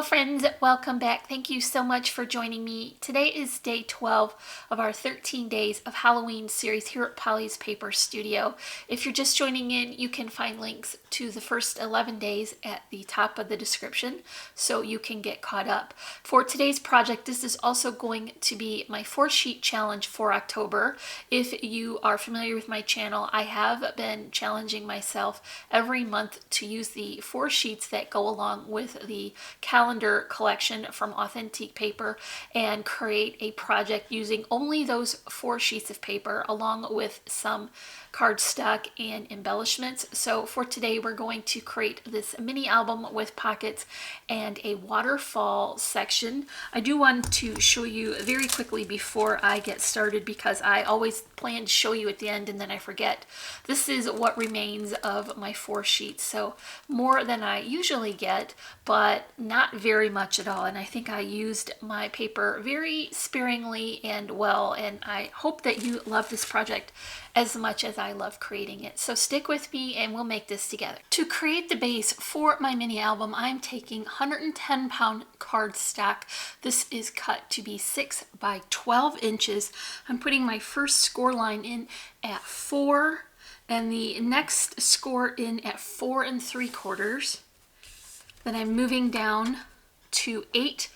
Hello friends, welcome back. Thank you so much for joining me. Today is day 12 of our 13 days of Halloween series here at Polly's Paper Studio. If you're just joining in, you can find links to the first 11 days at the top of the description so you can get caught up. For today's project, this is also going to be my 4-sheet challenge for October. If you are familiar with my channel, I have been challenging myself every month to use the 4 sheets that go along with the calendar collection from Authentique paper and create a project using only those 4 sheets of paper along with some cardstock and embellishments. So for today we're going to create this mini album with pockets and a waterfall section. I do want to show you very quickly before I get started because I always plan to show you at the end and then I forget. This is what remains of my 4 sheets, so more than I usually get, but not very much at all. And I think I used my paper very sparingly and well, and I hope that you love this project as much as I love creating it. So stick with me and we'll make this together. To create the base for my mini album, I'm taking 110-pound cardstock. This is cut to be 6 by 12 inches. I'm putting my first score line in at 4 and the next score in at 4 3/4. Then I'm moving down to 8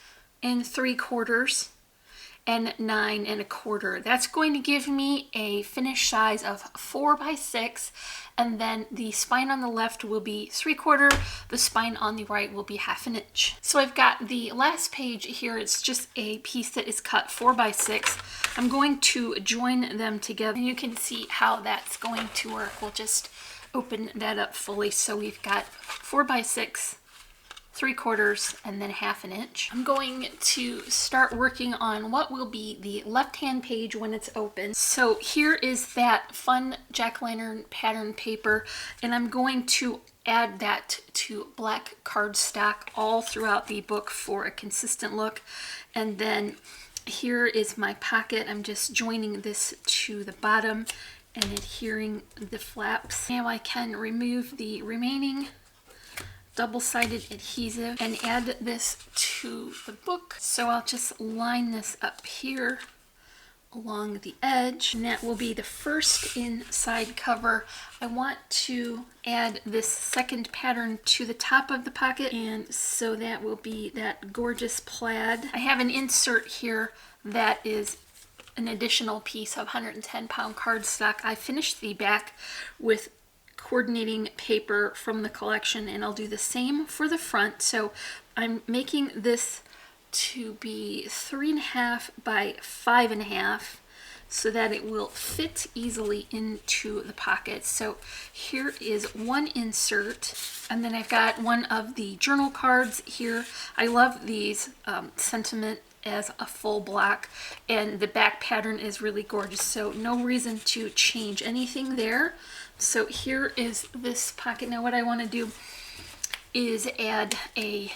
3/4 and 9 1/4. That's going to give me a finished size of 4 by 6, and then the spine on the left will be 3/4, the spine on the right will be 1/2 inch. So I've got the last page here. It's just a piece that is cut 4 by 6. I'm going to join them together and you can see how that's going to work. We'll just open that up fully. So we've got 4 by 6, 3/4, and then 1/2 inch. I'm going to start working on what will be the left-hand page when it's open. So here is that fun jack-o'-lantern pattern paper, and I'm going to add that to black cardstock all throughout the book for a consistent look. And then here is my pocket. I'm just joining this to the bottom and adhering the flaps. Now I can remove the remaining double-sided adhesive and add this to the book. So I'll just line this up here along the edge, and that will be the first inside cover. I want to add this second pattern to the top of the pocket, and so that will be that gorgeous plaid. I have an insert here that is an additional piece of 110-pound cardstock. I finished the back with coordinating paper from the collection, and I'll do the same for the front. So I'm making this to be 3.5 by 5.5 so that it will fit easily into the pocket. So here is one insert, and then I've got one of the journal cards here. I love these sentiment as a full block, and the back pattern is really gorgeous, so no reason to change anything there. So here is this pocket. Now what I want to do is add a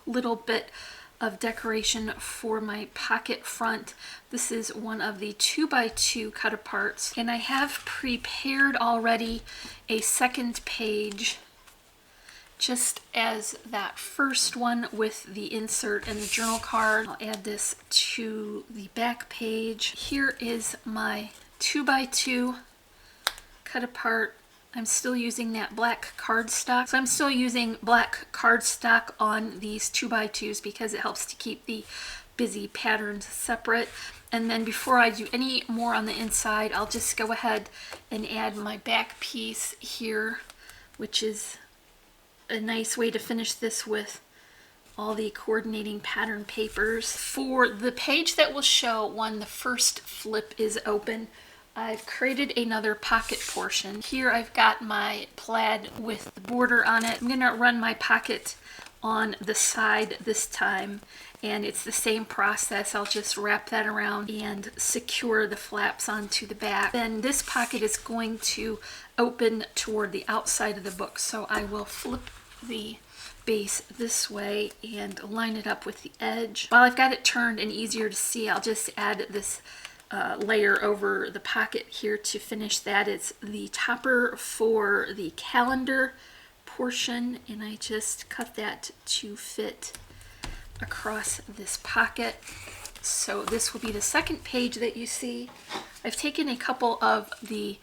little bit of decoration for my pocket front. This is one of the 2x2 cut aparts, and I have prepared already a second page just as that first one with the insert and the journal card. I'll add this to the back page. Here is my 2x2 cut apart. I'm still using that black cardstock. So I'm still using black cardstock on these 2x2s because it helps to keep the busy patterns separate. And then before I do any more on the inside, I'll just go ahead and add my back piece here, which is a nice way to finish this with all the coordinating pattern papers. For the page that will show when the first flip is open, I've created another pocket portion. Here I've got my plaid with the border on it. I'm going to run my pocket on the side this time, and it's the same process. I'll just wrap that around and secure the flaps onto the back. Then this pocket is going to open toward the outside of the book, so I will flip the base this way and line it up with the edge. While I've got it turned and easier to see, I'll just add this layer over the pocket here to finish that. It's the topper for the calendar portion, and I just cut that to fit across this pocket. So this will be the second page that you see. I've taken a couple of the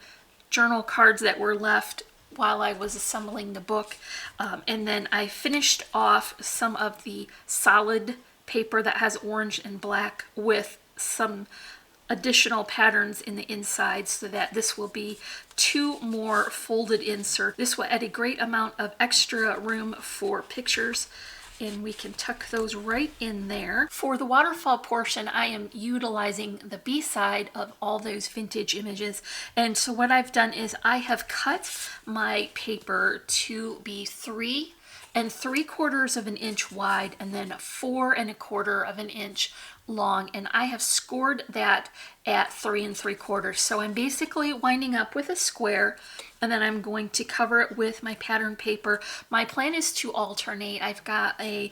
journal cards that were left while I was assembling the book, and then I finished off some of the solid paper that has orange and black with some additional patterns in the inside, so that this will be 2 more folded inserts. This will add a great amount of extra room for pictures, and we can tuck those right in there. For the waterfall portion, I am utilizing the B-side of all those vintage images. And so what I've done is I have cut my paper to be 3 3/4 of an inch wide and then 4 1/4 of an inch long, and I have scored that at 3 3/4. So I'm basically winding up with a square, and then I'm going to cover it with my pattern paper. My plan is to alternate. I've got a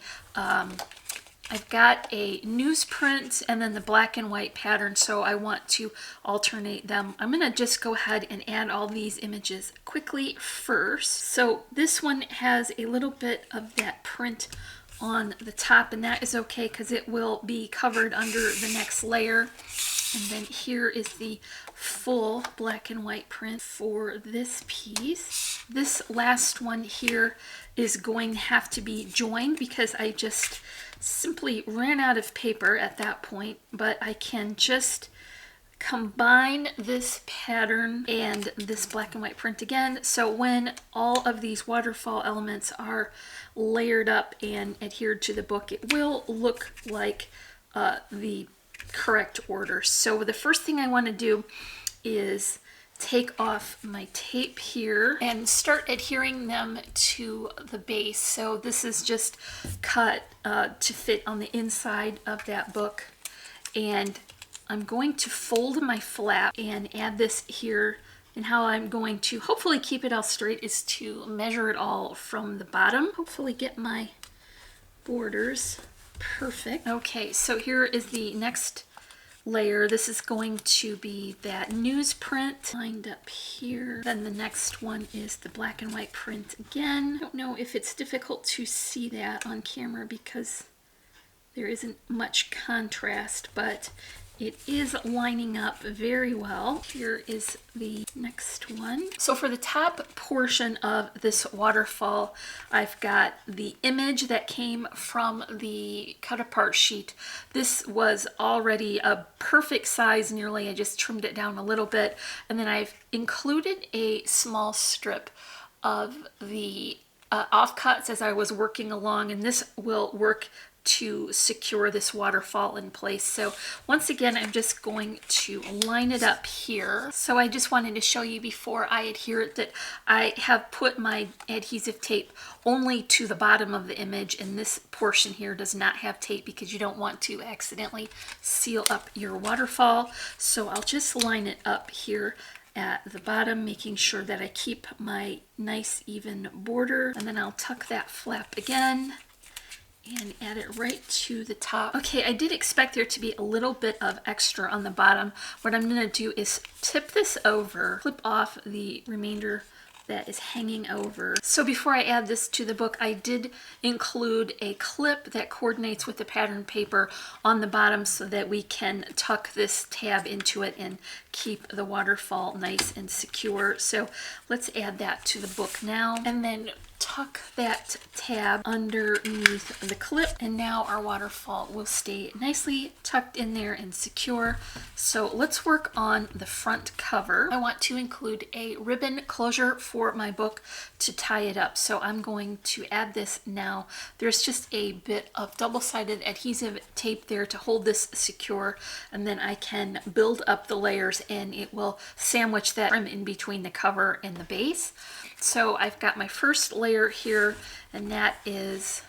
newsprint and then the black and white pattern, so I want to alternate them. I'm going to just go ahead and add all these images quickly first. So this one has a little bit of that print on the top, and that is okay because it will be covered under the next layer. And then here is the full black and white print for this piece. This last one here is going to have to be joined because I just simply ran out of paper at that point, but I can just combine this pattern and this black and white print again. So when all of these waterfall elements are layered up and adhered to the book, it will look like the correct order. So the first thing I want to do is take off my tape here and start adhering them to the base. So this is just cut to fit on the inside of that book, and I'm going to fold my flap and add this here. And how I'm going to hopefully keep it all straight is to measure it all from the bottom. Hopefully get my borders perfect. Okay, so here is the next layer. This is going to be that newsprint lined up here. Then the next one is the black and white print again. I don't know if it's difficult to see that on camera because there isn't much contrast, but it is lining up very well. Here is the next one. So for the top portion of this waterfall, I've got the image that came from the cut apart sheet. This was already a perfect size nearly. I just trimmed it down a little bit. And then I've included a small strip of the offcuts as I was working along, and this will work to secure this waterfall in place. So once again, I'm just going to line it up here. So I just wanted to show you before I adhere it that I have put my adhesive tape only to the bottom of the image, and this portion here does not have tape because you don't want to accidentally seal up your waterfall. So I'll just line it up here at the bottom, making sure that I keep my nice even border, and then I'll tuck that flap again and add it right to the top. Okay, I did expect there to be a little bit of extra on the bottom. What I'm going to do is tip this over, clip off the remainder that is hanging over. So before I add this to the book, I did include a clip that coordinates with the pattern paper on the bottom so that we can tuck this tab into it and keep the waterfall nice and secure. So let's add that to the book now, and then tuck that tab underneath the clip, and now our waterfall will stay nicely tucked in there and secure. So let's work on the front cover. I want to include a ribbon closure for my book to tie it up, so I'm going to add this now. There's just a bit of double-sided adhesive tape there to hold this secure, and then I can build up the layers and it will sandwich that trim in between the cover and the base. So I've got my first layer here, and that is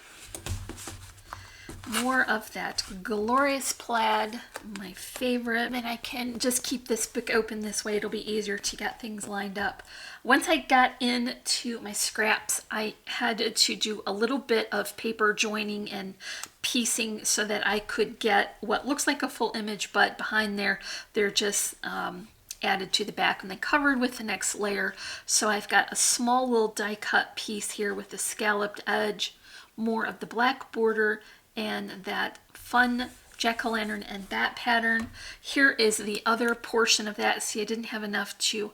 more of that glorious plaid, my favorite. And I can just keep this book open this way. It'll be easier to get things lined up. Once I got into my scraps, I had to do a little bit of paper joining and piecing so that I could get what looks like a full image, but behind there, they're just added to the back and then covered with the next layer. So I've got a small little die cut piece here with the scalloped edge, more of the black border, and that fun jack-o'-lantern and bat pattern. Here is the other portion of that. See, I didn't have enough to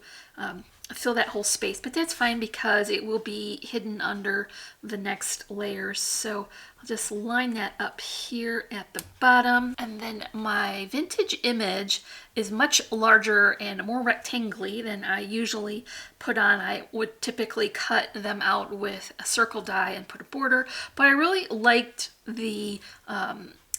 fill that whole space, but that's fine because it will be hidden under the next layers. So I'll just line that up here at the bottom. And then my vintage image is much larger and more rectangly than I usually put on. I would typically cut them out with a circle die and put a border, but I really liked the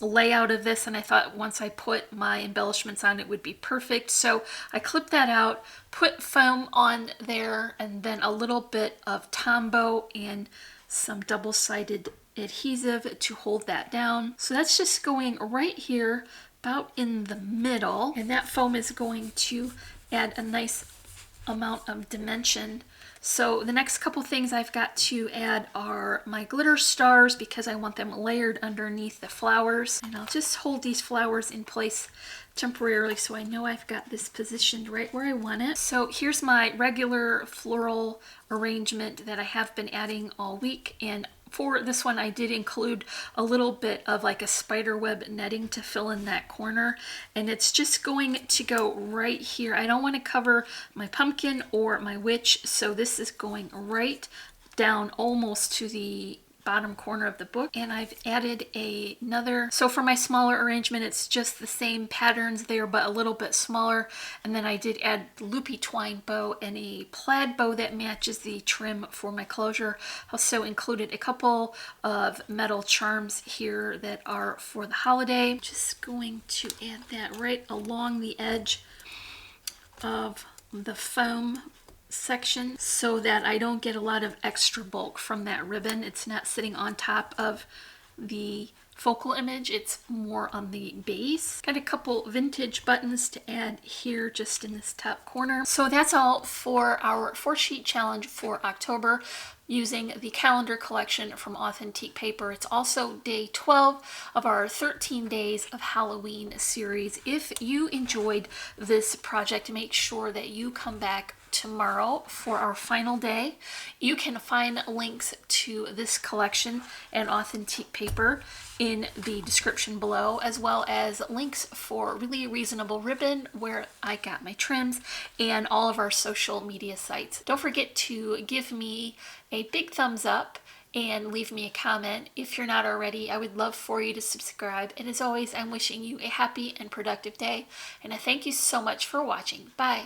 layout of this, and I thought once I put my embellishments on it would be perfect. So I clipped that out, put foam on there, and then a little bit of Tombow and some double-sided adhesive to hold that down. So that's just going right here about in the middle, and that foam is going to add a nice amount of dimension. So the next couple things I've got to add are my glitter stars because I want them layered underneath the flowers. And I'll just hold these flowers in place temporarily so I know I've got this positioned right where I want it. So here's my regular floral arrangement that I have been adding all week, and for this one I did include a little bit of like a spider web netting to fill in that corner, and it's just going to go right here. I don't want to cover my pumpkin or my witch, so this is going right down almost to the bottom corner of the book. And I've added another, so for my smaller arrangement it's just the same patterns there but a little bit smaller, and then I did add the loopy twine bow and a plaid bow that matches the trim for my closure. Also included a couple of metal charms here that are for the holiday. Just going to add that right along the edge of the foam section so that I don't get a lot of extra bulk from that ribbon. It's not sitting on top of the focal image, it's more on the base. Got a couple vintage buttons to add here just in this top corner. So that's all for our 4-sheet challenge for October using the calendar collection from Authentique paper. It's also day 12 of our 13 days of Halloween series. If you enjoyed this project, make sure that you come back tomorrow for our final day. You can find links to this collection and Authentique paper in the description below, as well as links for really reasonable ribbon where I got my trims and all of our social media sites. Don't forget to give me a big thumbs up and leave me a comment. If you're not already, I would love for you to subscribe. And as always, I'm wishing you a happy and productive day, and I thank you so much for watching. Bye.